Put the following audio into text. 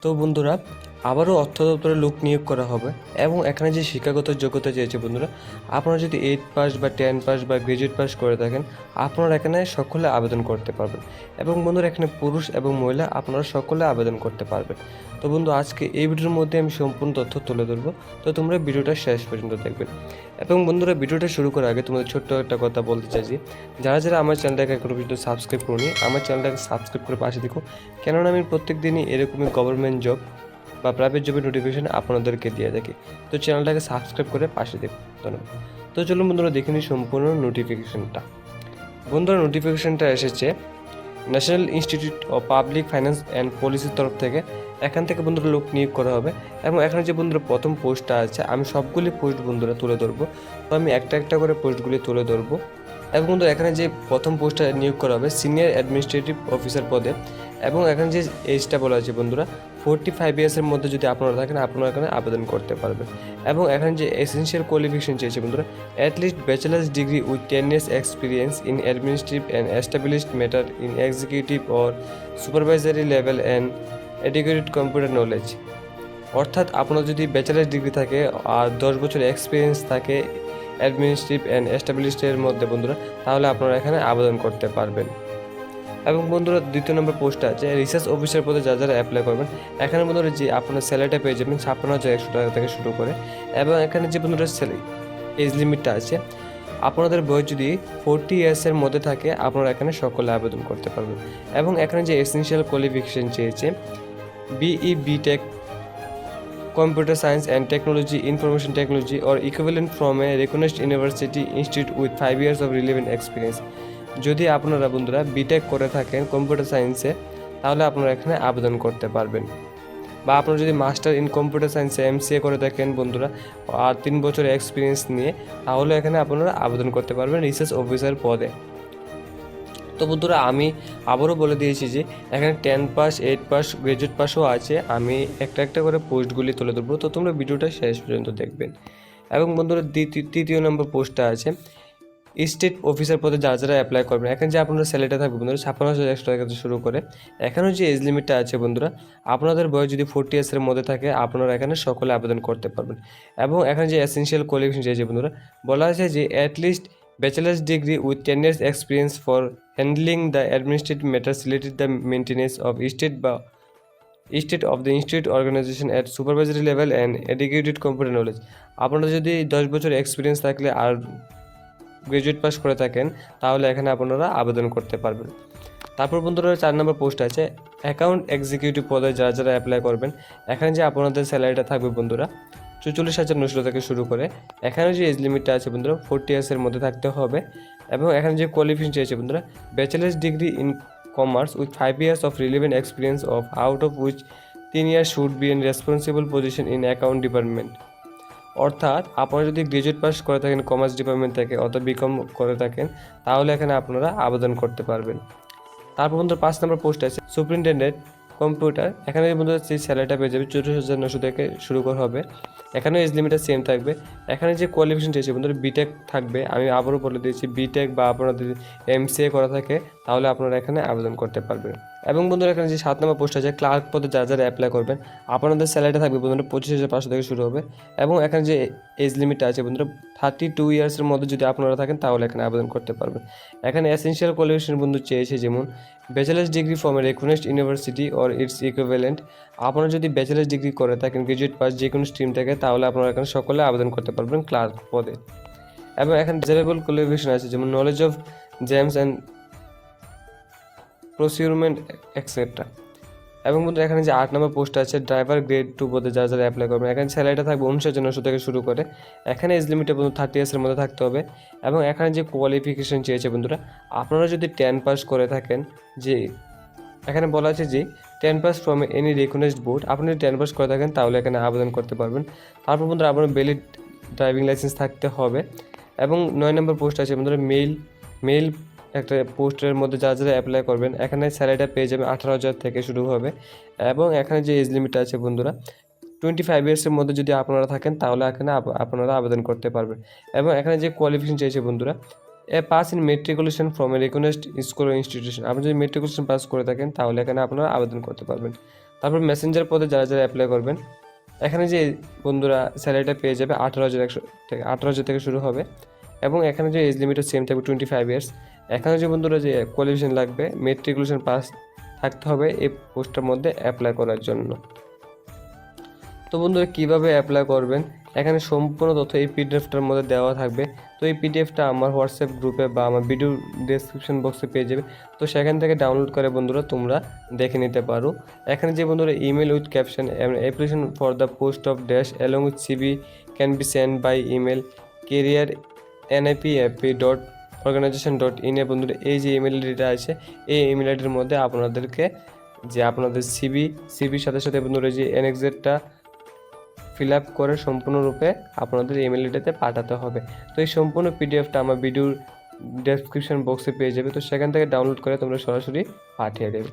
তো বন্ধুরা, আবারও অর্থ দপ্তরে লোক নিয়োগ করা হবে এবং এখানে যে শিক্ষাগত যোগ্যতা চেয়েছে বন্ধুরা, আপনারা যদি 8 পাস বা 10 পাস বা গ্রাজুয়েট পাস করে থাকেন, আপনারা এখানে সকলে আবেদন করতে পারবেন। এবং বন্ধুরা, এখানে পুরুষ এবং মহিলা আপনারা সকলে আবেদন করতে পারবেন। তো বন্ধু, আজকে এই ভিডিওর মধ্যে আমি সম্পূর্ণ তথ্য তুলে ধরবো, তো তোমরা ভিডিওটা শেষ পর্যন্ত দেখবেন। এবং বন্ধুরা, ভিডিওটা শুরু করার আগে তোমাদের ছোট্ট একটা কথা বলতে চাইছি, যারা যারা আমার চ্যানেলটাকে এখনো পর্যন্ত সাবস্ক্রাইব করুনি, আমার চ্যানেলটাকে সাবস্ক্রাইব করে পাশে দেখো, কেননা আমি প্রত্যেক দিনই এরকমই গভর্নমেন্ট জব বা প্রাইভেট জবের নোটিফিকেশন আপনাদেরকে দিয়ে থাকি। তো চ্যানেলটাকে সাবস্ক্রাইব করে পাশে দেখুন, ধন্যবাদ। তো চলুন বন্ধুরা, দেখে নিই সম্পূর্ণ নোটিফিকেশনটা। বন্ধুরা, নোটিফিকেশনটা এসেছে national institute of public finance and পলিসির তরফ থেকে। এখান থেকে বন্ধুরা লোক নিয়োগ করা হবে এবং এখানে যে বন্ধুরা প্রথম পোস্টটা আছে, আমি সবগুলি পোস্ট বন্ধুরা তুলে ধরবো। তো আমি একটা একটা করে পোস্টগুলি তুলে ধরবো। এবং বন্ধুরা, এখানে যে প্রথম পোস্টটা নিয়োগ করা হবে সিনিয়র অ্যাডমিনিস্ট্রেটিভ অফিসার পদে, এবং এখানে যে এজটা বলা আছে বন্ধুরা 45 ইয়ার্সের মধ্যে যদি আপনারা থাকেন, আপনারা এখানে আবেদন করতে পারবেন। এবং এখানে যে এসেনশিয়াল কোয়ালিফিকেশন চেয়েছে বন্ধুরা, at least bachelor's degree with 10 years experience in administrative and established matter in executive or supervisory level and educated computer knowledge. অর্থাৎ আপনার যদি ব্যাচেলার্স ডিগ্রি থাকে আর 10 বছর এক্সপিরিয়েন্স থাকে অ্যাডমিনিস্ট্রেটিভ অ্যান্ড এস্টাবলিশডের মধ্যে বন্ধুরা, তাহলে আপনারা এখানে আবেদন করতে পারবেন। এবং বন্ধুরা, দ্বিতীয় নম্বর পোস্টটা আছে রিসার্চ অফিসার পদে যারা যারা অ্যাপ্লাই করবেন, এখানে বন্ধুরা যে আপনার স্যালারিটা পেয়ে যাবেন 56,100 টাকা থেকে শুরু করে। এবং এখানে যে বন্ধুরা এজ লিমিটটা আছে, আপনাদের বয়স যদি 40 ইয়ার্সের মধ্যে থাকে, আপনারা এখানে সকলে আবেদন করতে পারবেন। এবং এখানে যে এসেনশিয়াল কোয়ালিফিকেশন চেয়েছে BE BTech computer science and technology, information technology or equivalent from a recognized university institute with 5 years of relevant experience। যদি আপনারা বন্ধুরা বিটেক করে থাকেন কম্পিউটার সায়েন্সে, তাহলে আপনারা এখানে আবেদন করতে পারবেন। বা আপনারা যদি মাস্টার ইন কম্পিউটার সায়েন্সে এমসিএ করে থাকেন বন্ধুরা আর 3 বছর এক্সপিরিয়েন্স নিয়ে, তাহলে এখানে আপনারা আবেদন করতে পারবেন রিসার্চ অফিসার পদে। তো বন্ধুরা, আমি আবারও বলে দিয়েছি যে এখানে 10 পাস 8 পাস গ্রাজুয়েট পাসও আছে। আমি একটা একটা করে পোস্টগুলি তুলে ধরবো, তো তোমরা ভিডিওটা শেষ পর্যন্ত দেখবেন। এবং বন্ধুরা, তৃতীয় নম্বর পোস্টটা আছে স্টেট অফিসার পদে যারা যারা অ্যাপ্লাই করবেন। এখানে যে আপনাদের স্যালারিটা থাকবে বন্ধুরা 56,100 টাকা থেকে শুরু করে। এখানেও যে এজ লিমিটটা আছে বন্ধুরা, আপনাদের বয়স যদি 40 ইয়ার্সের মধ্যে থাকে, আপনারা এখানে সকলে আবেদন করতে পারবেন। এবং এখানে যে এসেনশিয়াল কোয়ালিফিকেশন চেয়েছে বন্ধুরা, বলা আছে যে at least bachelor's degree with 10 years experience for handling the administrative matters related the maintenance of state of the institute organisation at supervisory level and educated computer knowledge. আপনারা যদি 10 বছর এক্সপিরিয়েন্স থাকলে আর গ্রাজুয়েট পাস করে থাকেন, তাহলে এখানে আপনারা আবেদন করতে পারবেন। তারপর বন্ধুরা, 4 নম্বর পোস্ট আছে অ্যাকাউন্ট এক্সিকিউটিভ পদে যারা যারা অ্যাপ্লাই করবেন। এখানে যে আপনাদের স্যালারিটা থাকবে বন্ধুরা 44,900 থেকে শুরু করে। এখানে যে এজ লিমিটটা আছে বন্ধুরা 40 ইয়ার্সের মধ্যে থাকতে হবে। এবং এখানে যে কোয়ালিফিকেশন চেয়েছে বন্ধুরা bachelor's degree in commerce with 5 years of relevant experience of out of which 3 years should be in responsible position in account department. অর্থাৎ আপনারা যদি গ্রাজুয়েট পাস করে থাকেন কমার্স ডিপার্টমেন্ট থেকে অথবা বিকম করে থাকেন, তাহলে এখানে আপনারা আবেদন করতে পারবেন। তারপর বন্ধুরা, 5 নম্বর পোস্ট আছে সুপারিনটেন্ডেন্ট কম্পিউটার। এখানে বন্ধুরা সেই স্যালারিটা পেয়ে যাবে 34,900 থেকে শুরু করা হবে। এখানেও এজ লিমিটটা সেম থাকবে। এখানে যে কোয়ালিফিকেশন চেয়েছে বন্ধুরা বিটেক থাকবে। আমি আবারও বলে দিয়েছি, বিটেক বা আপনাদের এমসিএ করা থাকে, তাহলে আপনারা এখানে আবেদন করতে পারবেন। এবং বন্ধুরা, এখানে যে 7 নম্বর পোস্ট আছে ক্লার্ক পদে যারা যারা অ্যাপ্লাই করবেন, আপনাদের স্যালারিটা থাকবে বন্ধুরা 25,500 থেকে শুরু হবে। এবং এখানে যে এজ লিমিটটা আছে বন্ধুরা 32 ইয়ার্সের মধ্যে যদি আপনারা থাকেন, তাহলে এখানে আবেদন করতে পারবেন। এখানে এসেনশিয়াল কোয়ালিফিকেশন বন্ধু চেয়েছে যেমন bachelor's degree from a recognised university or its equivalent. আপনারা যদি ব্যাচেলার্স ডিগ্রি করে থাকেন গ্রাজুয়েট পাস যে কোনো স্ট্রিম থেকে, তাহলে আপনারা এখানে সকলে আবেদন করতে পারবেন ক্লার্ক পদে। এবং এখানে ডিজারেবল কোয়ালিফিকেশন আছে যেমন knowledge of gems and procurement etcetera. এবং বন্ধুরা, এখানে যে 8 নম্বর পোস্ট আছে ড্রাইভার গ্রেড 2 পদে যারা যারা অ্যাপ্লাই করবেন, এখানে স্যালারিটা থাকবে 59,900 থেকে শুরু করে। এখানে এজ লিমিটে বন্ধু 30 ইয়ার্সের মধ্যে থাকতে হবে। এবং এখানে যে কোয়ালিফিকেশন চেয়েছে বন্ধুরা, আপনারা যদি 10 পাস করে থাকেন, যে এখানে বলা আছে যে 10 past form any recognized board, আপনি যদি 10 পাস করে থাকেন, তাহলে এখানে আবেদন করতে পারবেন। তারপর বন্ধুরা, আপনার ভ্যালিড ড্রাইভিং লাইসেন্স থাকতে হবে। এবং 9 নম্বর পোস্ট আছে বন্ধুরা মেল একটা পোস্টের মধ্যে যারা যারা অ্যাপ্লাই করবেন, এখানে স্যালারিটা পেয়ে যাবে 18,000 থেকে শুরু হবে। এবং এখানে যে এজ লিমিটটা আছে বন্ধুরা 25 ইয়ার্সের মধ্যে যদি আপনারা থাকেন, তাহলে এখানে আপনারা আবেদন করতে পারবেন। এবং এখানে যে কোয়ালিফিকেশন চেয়েছে বন্ধুরা pass in matriculation from a recognised school ও ইনস্টিটিউশন। আপনি যদি মেট্রিকুলেশন পাস করে থাকেন, তাহলে এখানে আপনারা আবেদন করতে পারবেন। তারপর মেসেঞ্জার পদে যারা যারা অ্যাপ্লাই করবেন, এখানে যে বন্ধুরা স্যালারিটা পেয়ে যাবে 18,000 থেকে শুরু হবে, এবং এখানে যে এজ লিমিটও সেম থাকবে 25 ইয়ার্স। এখানে যে বন্ধুরা যে কোয়ালিফিকেশন লাগবে, মেট্রিকুলেশন পাস থাকতে হবে এই পোস্টের মধ্যে অ্যাপ্লাই করার জন্য। তো বন্ধুরা কীভাবে অ্যাপ্লাই করবেন, এখানে সম্পূর্ণ তথ্য এই পিডিএফটার মধ্যে দেওয়া থাকবে। তো এই পিডিএফটা আমার হোয়াটসঅ্যাপ গ্রুপে বা আমার ভিডিও ডেসক্রিপশন বক্সে পেয়ে যাবে। তো সেখান থেকে ডাউনলোড করে বন্ধুরা তোমরা দেখে নিতে পারো। এখানে যে বন্ধুরা email with caption application for the post of dash along with CV can be send by email career nipap.organization.in এ বন্ধুরা এই যে ইমেল আইডিটা আছে, এই ইমেল আইডির মধ্যে আপনাদেরকে যে আপনাদের সিবির সাথে সাথে বন্ধুরা যে এনএক্সেটটা ফিল আপ করে সম্পূর্ণরূপে আপনাদের ইমেল আইডিতে পাঠাতে হবে। তো এই সম্পূর্ণ পিডিএফটা আমার ভিডিওর ডেসক্রিপশন বক্সে পেয়ে যাবে। তো সেখান থেকে ডাউনলোড করে তোমরা সরাসরি পাঠিয়ে দেবে।